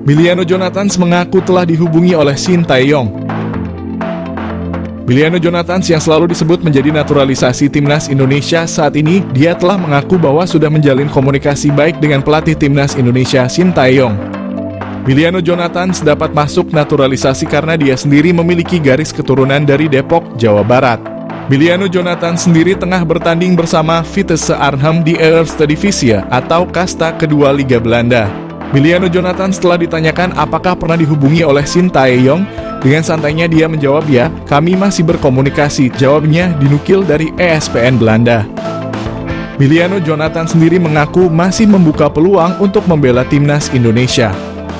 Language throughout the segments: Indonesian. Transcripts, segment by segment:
Miliano Jonathans mengaku telah dihubungi oleh Shin Tae-yong. Miliano Jonathans yang selalu disebut menjadi naturalisasi timnas Indonesia saat ini, dia telah mengaku bahwa sudah menjalin komunikasi baik dengan pelatih timnas Indonesia Shin Tae-yong. Miliano Jonathans dapat masuk naturalisasi karena dia sendiri memiliki garis keturunan dari Depok, Jawa Barat. Miliano Jonathans sendiri tengah bertanding bersama Vitesse Arnhem di Eredivisie atau kasta kedua Liga Belanda. Miliano Jonathans setelah ditanyakan apakah pernah dihubungi oleh Shin Tae-yong, dengan santainya dia menjawab, "Ya, kami masih berkomunikasi," jawabnya dinukil dari ESPN Belanda. Miliano Jonathans sendiri mengaku masih membuka peluang untuk membela timnas Indonesia.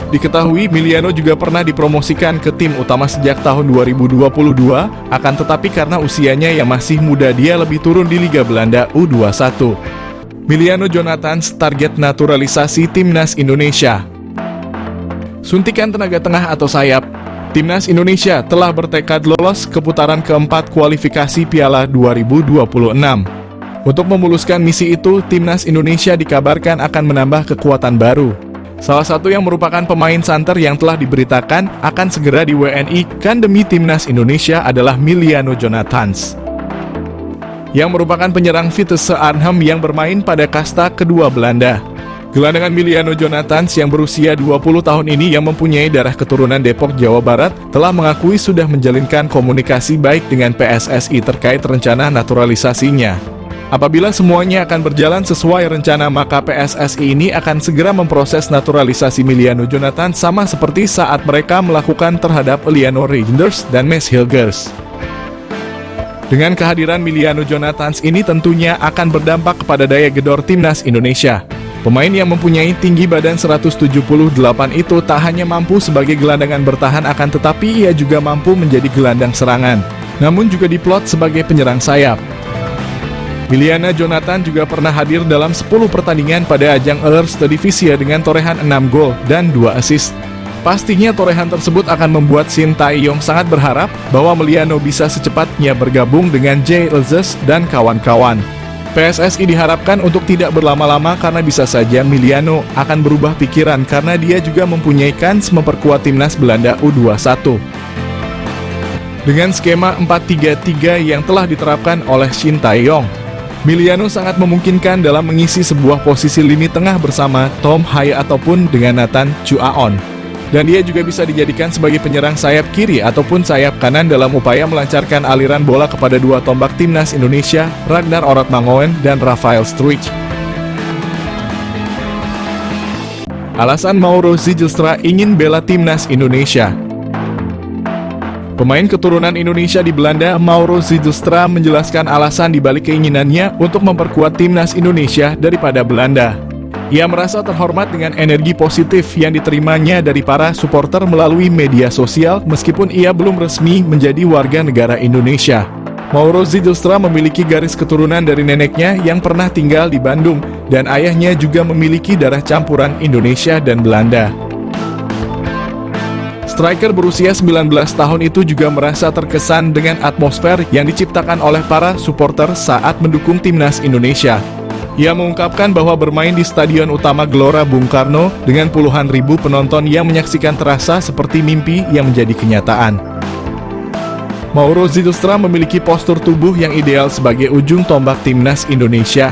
Diketahui Miliano juga pernah dipromosikan ke tim utama sejak tahun 2022, akan tetapi karena usianya yang masih muda dia lebih turun di Liga Belanda U21. Miliano Jonathans target naturalisasi timnas Indonesia. Suntikan tenaga tengah atau sayap. Timnas Indonesia telah bertekad lolos ke putaran keempat kualifikasi Piala 2026. Untuk memuluskan misi itu, timnas Indonesia dikabarkan akan menambah kekuatan baru. Salah satu yang merupakan pemain santer yang telah diberitakan akan segera di WNI-kan demi timnas Indonesia adalah Miliano Jonathans, yang merupakan penyerang Vitesse Arnhem yang bermain pada kasta kedua Belanda. Gelandangan Miliano Jonathans yang berusia 20 tahun ini yang mempunyai darah keturunan Depok, Jawa Barat, telah mengakui sudah menjalinkan komunikasi baik dengan PSSI terkait rencana naturalisasinya. Apabila semuanya akan berjalan sesuai rencana, maka PSSI ini akan segera memproses naturalisasi Miliano Jonathans sama seperti saat mereka melakukan terhadap Eleanor Reijnders dan Mads Hilgers. Dengan kehadiran Miliano Jonathans ini tentunya akan berdampak kepada daya gedor timnas Indonesia. Pemain yang mempunyai tinggi badan 178 itu tak hanya mampu sebagai gelandangan bertahan, akan tetapi ia juga mampu menjadi gelandang serangan, namun juga diplot sebagai penyerang sayap. Miliano Jonathans juga pernah hadir dalam 10 pertandingan pada ajang Eredivisie dengan torehan 6 gol dan 2 assist. Pastinya torehan tersebut akan membuat Shin Tae-yong sangat berharap bahwa Miliano bisa secepatnya bergabung dengan JLZ dan kawan-kawan. PSSI diharapkan untuk tidak berlama-lama karena bisa saja Miliano akan berubah pikiran karena dia juga mempunyai kans memperkuat timnas Belanda U21. Dengan skema 4-3-3 yang telah diterapkan oleh Shin Tae-yong, Miliano sangat memungkinkan dalam mengisi sebuah posisi lini tengah bersama Tom Haye ataupun dengan Nathan Chuaon. Dan dia juga bisa dijadikan sebagai penyerang sayap kiri ataupun sayap kanan dalam upaya melancarkan aliran bola kepada dua tombak timnas Indonesia, Ragnar Orotmangoen dan Rafael Struijk. Alasan Mauro Zijlstra ingin bela timnas Indonesia. Pemain keturunan Indonesia di Belanda, Mauro Zijlstra menjelaskan alasan dibalik keinginannya untuk memperkuat timnas Indonesia daripada Belanda. Ia merasa terhormat dengan energi positif yang diterimanya dari para supporter melalui media sosial meskipun ia belum resmi menjadi warga negara Indonesia. Mauro Zijlstra memiliki garis keturunan dari neneknya yang pernah tinggal di Bandung dan ayahnya juga memiliki darah campuran Indonesia dan Belanda. Striker berusia 19 tahun itu juga merasa terkesan dengan atmosfer yang diciptakan oleh para supporter saat mendukung timnas Indonesia. Ia mengungkapkan bahwa bermain di Stadion Utama Gelora Bung Karno dengan puluhan ribu penonton yang menyaksikan terasa seperti mimpi yang menjadi kenyataan. Mauro Zijlstra memiliki postur tubuh yang ideal sebagai ujung tombak timnas Indonesia.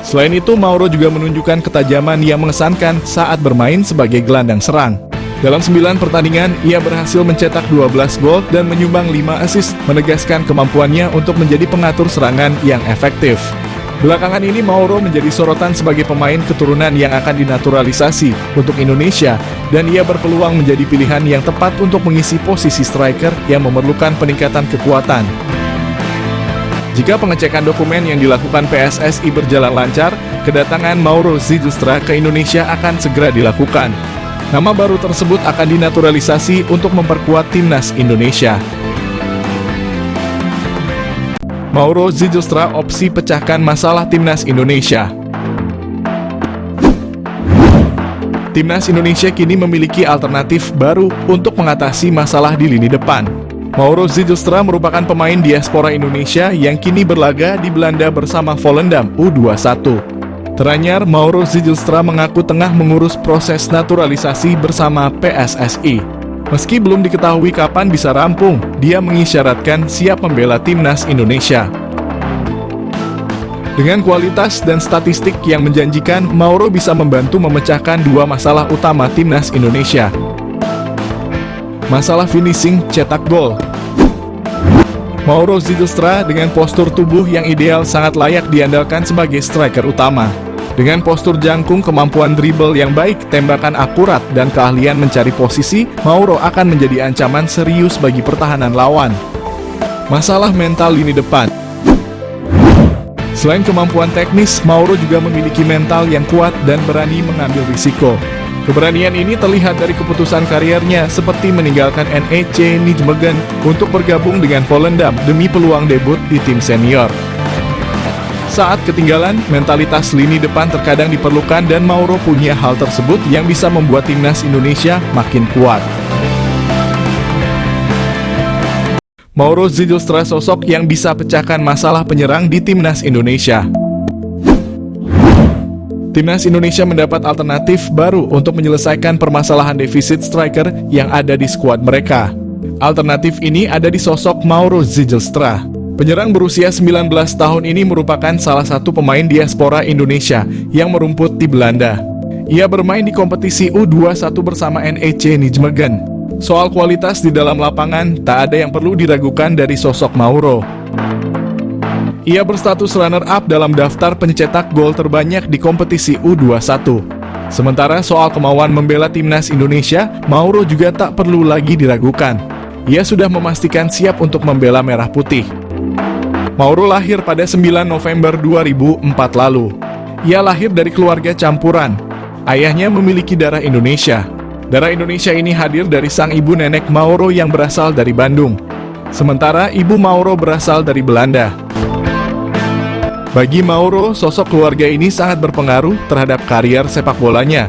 Selain itu, Mauro juga menunjukkan ketajaman yang mengesankan saat bermain sebagai gelandang serang. Dalam 9 pertandingan, ia berhasil mencetak 12 gol dan menyumbang 5 assist, menegaskan kemampuannya untuk menjadi pengatur serangan yang efektif. Belakangan ini Mauro menjadi sorotan sebagai pemain keturunan yang akan dinaturalisasi untuk Indonesia dan ia berpeluang menjadi pilihan yang tepat untuk mengisi posisi striker yang memerlukan peningkatan kekuatan. Jika pengecekan dokumen yang dilakukan PSSI berjalan lancar, kedatangan Mauro Zijlstra ke Indonesia akan segera dilakukan. Nama baru tersebut akan dinaturalisasi untuk memperkuat timnas Indonesia. Mauro Zijlstra opsi pecahkan masalah timnas Indonesia. Timnas Indonesia kini memiliki alternatif baru untuk mengatasi masalah di lini depan. Mauro Zijlstra merupakan pemain diaspora Indonesia yang kini berlaga di Belanda bersama Volendam U21. Teranyar, Mauro Zijlstra mengaku tengah mengurus proses naturalisasi bersama PSSI. Meski belum diketahui kapan bisa rampung, dia mengisyaratkan siap membela timnas Indonesia. Dengan kualitas dan statistik yang menjanjikan, Mauro bisa membantu memecahkan dua masalah utama timnas Indonesia. Masalah finishing cetak gol. Mauro Zijlstra dengan postur tubuh yang ideal sangat layak diandalkan sebagai striker utama. Dengan postur jangkung, kemampuan dribble yang baik, tembakan akurat, dan keahlian mencari posisi, Mauro akan menjadi ancaman serius bagi pertahanan lawan. Masalah mental lini depan. Selain kemampuan teknis, Mauro juga memiliki mental yang kuat dan berani mengambil risiko. Keberanian ini terlihat dari keputusan kariernya seperti meninggalkan NEC Nijmegen untuk bergabung dengan Volendam demi peluang debut di tim senior. Saat ketinggalan, mentalitas lini depan terkadang diperlukan dan Mauro punya hal tersebut yang bisa membuat timnas Indonesia makin kuat. Mauro Zijlstra sosok yang bisa pecahkan masalah penyerang di timnas Indonesia. Timnas Indonesia mendapat alternatif baru untuk menyelesaikan permasalahan defisit striker yang ada di skuad mereka. Alternatif ini ada di sosok Mauro Zijlstra. Penyerang berusia 19 tahun ini merupakan salah satu pemain diaspora Indonesia yang merumput di Belanda. Ia bermain di kompetisi U21 bersama NEC Nijmegen. Soal kualitas di dalam lapangan, tak ada yang perlu diragukan dari sosok Mauro. Ia berstatus runner-up dalam daftar pencetak gol terbanyak di kompetisi U21. Sementara soal kemauan membela timnas Indonesia, Mauro juga tak perlu lagi diragukan. Ia sudah memastikan siap untuk membela Merah Putih. Mauro lahir pada 9 November 2004 lalu. Ia lahir dari keluarga campuran. Ayahnya memiliki darah Indonesia. Darah Indonesia ini hadir dari sang ibu nenek Mauro yang berasal dari Bandung. Sementara ibu Mauro berasal dari Belanda. Bagi Mauro, sosok keluarga ini sangat berpengaruh terhadap karier sepak bolanya.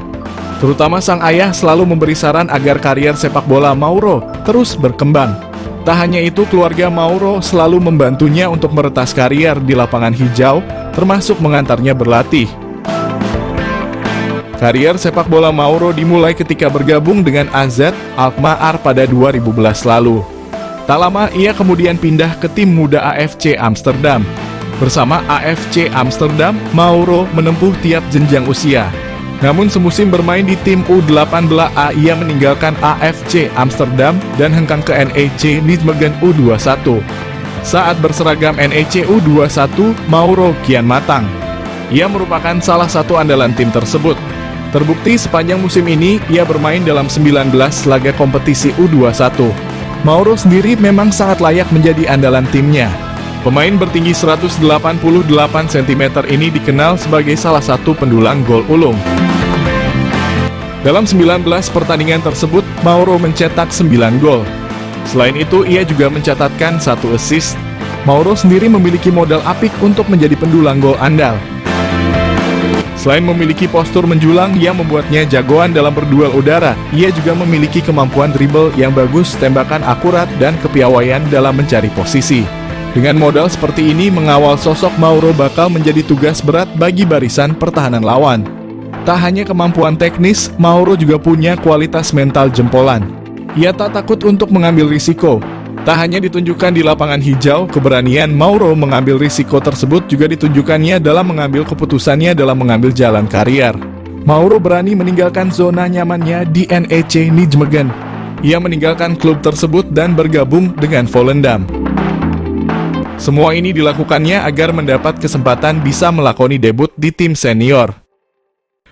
Terutama sang ayah selalu memberi saran agar karier sepak bola Mauro terus berkembang. Tak hanya itu, keluarga Mauro selalu membantunya untuk meretas karier di lapangan hijau, termasuk mengantarnya berlatih. Karier sepak bola Mauro dimulai ketika bergabung dengan AZ Alkmaar pada 2011 lalu. Tak lama, ia kemudian pindah ke tim muda AFC Amsterdam. Bersama AFC Amsterdam, Mauro menempuh tiap jenjang usia. Namun semusim bermain di tim U18A, ia meninggalkan AFC Amsterdam dan hengkang ke NEC Nijmegen U21. Saat berseragam NEC U21, Mauro kian matang. Ia merupakan salah satu andalan tim tersebut. Terbukti sepanjang musim ini, ia bermain dalam 19 laga kompetisi U21. Mauro sendiri memang sangat layak menjadi andalan timnya. Pemain bertinggi 188 cm ini dikenal sebagai salah satu pendulang gol ulung. Dalam 19 pertandingan tersebut, Mauro mencetak 9 gol. Selain itu, ia juga mencatatkan 1 assist. Mauro sendiri memiliki modal apik untuk menjadi pendulang gol andal. Selain memiliki postur menjulang yang membuatnya jagoan dalam berduel udara, ia juga memiliki kemampuan dribble yang bagus, tembakan akurat, dan kepiawaian dalam mencari posisi. Dengan modal seperti ini, mengawal sosok Mauro bakal menjadi tugas berat bagi barisan pertahanan lawan. Tak hanya kemampuan teknis, Mauro juga punya kualitas mental jempolan. Ia tak takut untuk mengambil risiko. Tak hanya ditunjukkan di lapangan hijau, keberanian Mauro mengambil risiko tersebut juga ditunjukkannya dalam mengambil keputusannya dalam mengambil jalan karier. Mauro berani meninggalkan zona nyamannya di NEC Nijmegen. Ia meninggalkan klub tersebut dan bergabung dengan Volendam. Semua ini dilakukannya agar mendapat kesempatan bisa melakoni debut di tim senior.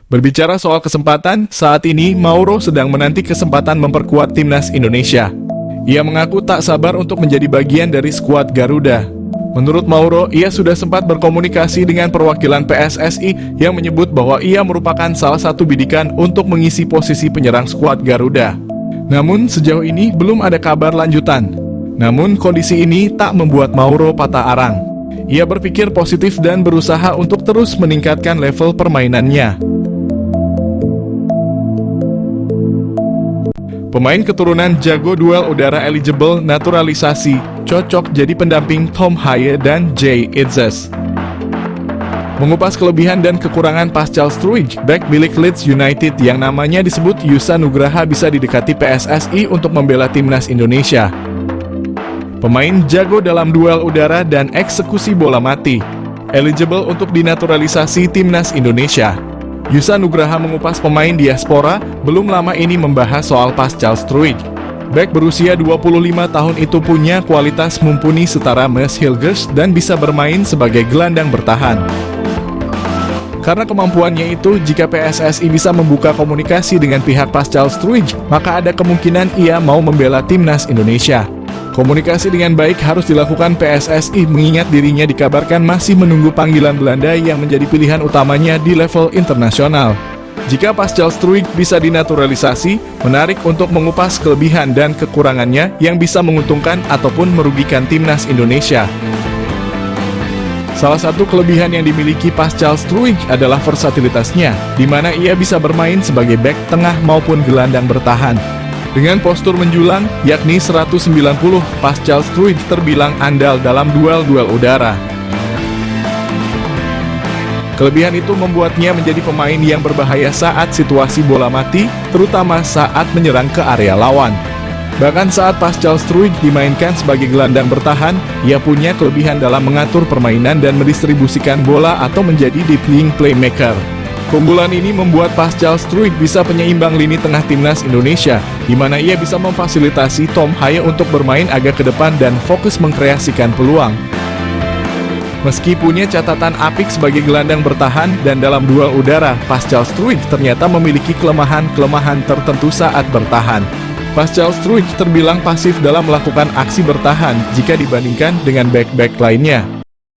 Berbicara soal kesempatan, saat ini Mauro sedang menanti kesempatan memperkuat timnas Indonesia. Ia mengaku tak sabar untuk menjadi bagian dari skuad Garuda. Menurut Mauro, ia sudah sempat berkomunikasi dengan perwakilan PSSI yang menyebut bahwa ia merupakan salah satu bidikan untuk mengisi posisi penyerang skuad Garuda. Namun sejauh ini belum ada kabar lanjutan. Namun kondisi ini tak membuat Mauro patah arang. Ia berpikir positif dan berusaha untuk terus meningkatkan level permainannya. Pemain keturunan jago duel udara eligible naturalisasi, cocok jadi pendamping Tom Haye dan Jay Itzes. Mengupas kelebihan dan kekurangan Pascal Struijk, bek milik Leeds United yang namanya disebut Yusa Nugraha bisa didekati PSSI untuk membela timnas Indonesia. Pemain jago dalam duel udara dan eksekusi bola mati, eligible untuk dinaturalisasi timnas Indonesia. Yusa Nugraha mengupas pemain diaspora, belum lama ini membahas soal Pascal Struijk. Bek berusia 25 tahun itu punya kualitas mumpuni setara Mads Hilgers dan bisa bermain sebagai gelandang bertahan. Karena kemampuannya itu, jika PSSI bisa membuka komunikasi dengan pihak Pascal Struijk, maka ada kemungkinan ia mau membela timnas Indonesia. Komunikasi dengan baik harus dilakukan PSSI mengingat dirinya dikabarkan masih menunggu panggilan Belanda yang menjadi pilihan utamanya di level internasional. Jika Pascal Struijk bisa dinaturalisasi, menarik untuk mengupas kelebihan dan kekurangannya yang bisa menguntungkan ataupun merugikan timnas Indonesia. Salah satu kelebihan yang dimiliki Pascal Struijk adalah versatilitasnya, di mana ia bisa bermain sebagai bek tengah maupun gelandang bertahan. Dengan postur menjulang, yakni 190, Pascal Struijk terbilang andal dalam duel-duel udara. Kelebihan itu membuatnya menjadi pemain yang berbahaya saat situasi bola mati, terutama saat menyerang ke area lawan. Bahkan saat Pascal Struijk dimainkan sebagai gelandang bertahan, ia punya kelebihan dalam mengatur permainan dan mendistribusikan bola atau menjadi deep-lying playmaker. Keunggulan ini membuat Pascal Struijk bisa penyeimbang lini tengah timnas Indonesia, di mana ia bisa memfasilitasi Tom Haye untuk bermain agak ke depan dan fokus mengkreasikan peluang. Meski punya catatan apik sebagai gelandang bertahan dan dalam duel udara, Pascal Struijk ternyata memiliki kelemahan-kelemahan tertentu saat bertahan. Pascal Struijk terbilang pasif dalam melakukan aksi bertahan jika dibandingkan dengan bek-bek lainnya.